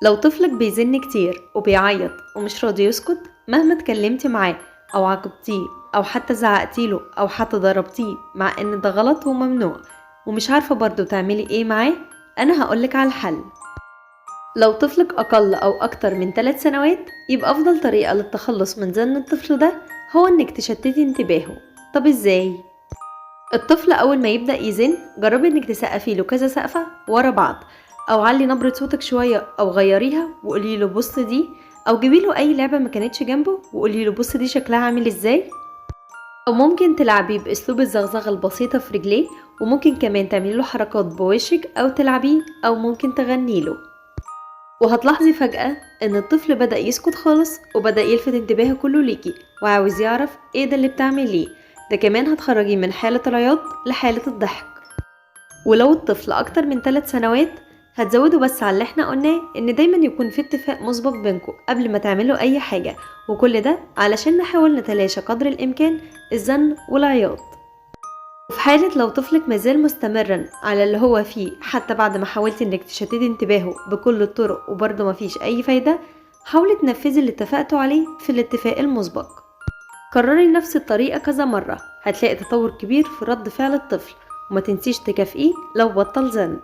لو طفلك بيزن كتير وبيعيط ومش راضي يسكت مهما اتكلمتي معاه او عاقبتيه او حتى زعقتيله او حتى ضربتيه مع ان ده غلط وممنوع ومش عارفة برضو تعملي ايه معاه، انا هقولك على الحل. لو طفلك اقل او اكتر من 3 سنوات يبقى افضل طريقة للتخلص من زن الطفل ده هو انك تشتتي انتباهه. طب ازاي؟ الطفل اول ما يبدأ يزن جربي انك تسقفي له كذا سقفة ورا بعض، او علي نبرة صوتك شوية او غيريها وقولي له بص دي، او جيبي له اي لعبة ما كانتش جنبه وقولي له بص دي شكلها عامل ازاي. او ممكن تلعبيه باسلوب الزغزغة البسيطة في رجليه، وممكن كمان تعملي له حركات بوشك او تلعبيه او ممكن تغني له. وهتلاحظي فجأة ان الطفل بدأ يسكت خالص وبدأ يلفت انتباهه كله ليكي وعاوز يعرف ايه ده اللي بتعمليه. ده كمان هتخرجيه من حالة العياط لحالة الضحك. ولو الطفل اكتر من 3 سنوات هتزودوا بس على اللي احنا قلناه ان دايما يكون في اتفاق مسبق بينكم قبل ما تعملوا اي حاجة، وكل ده علشان نحاول نتلاشى قدر الامكان الزن والعياط. وفي حالة لو طفلك مازال مستمرا على اللي هو فيه حتى بعد ما حاولتي انك تشتتي انتباهه بكل الطرق وبرضه مفيش اي فايدة، حاولي تنفذي اللي اتفقتوا عليه في الاتفاق المسبق. كرري نفس الطريقة كذا مرة، هتلاقي تطور كبير في رد فعل الطفل، وما تنسيش تكافئيه لو بطل زن.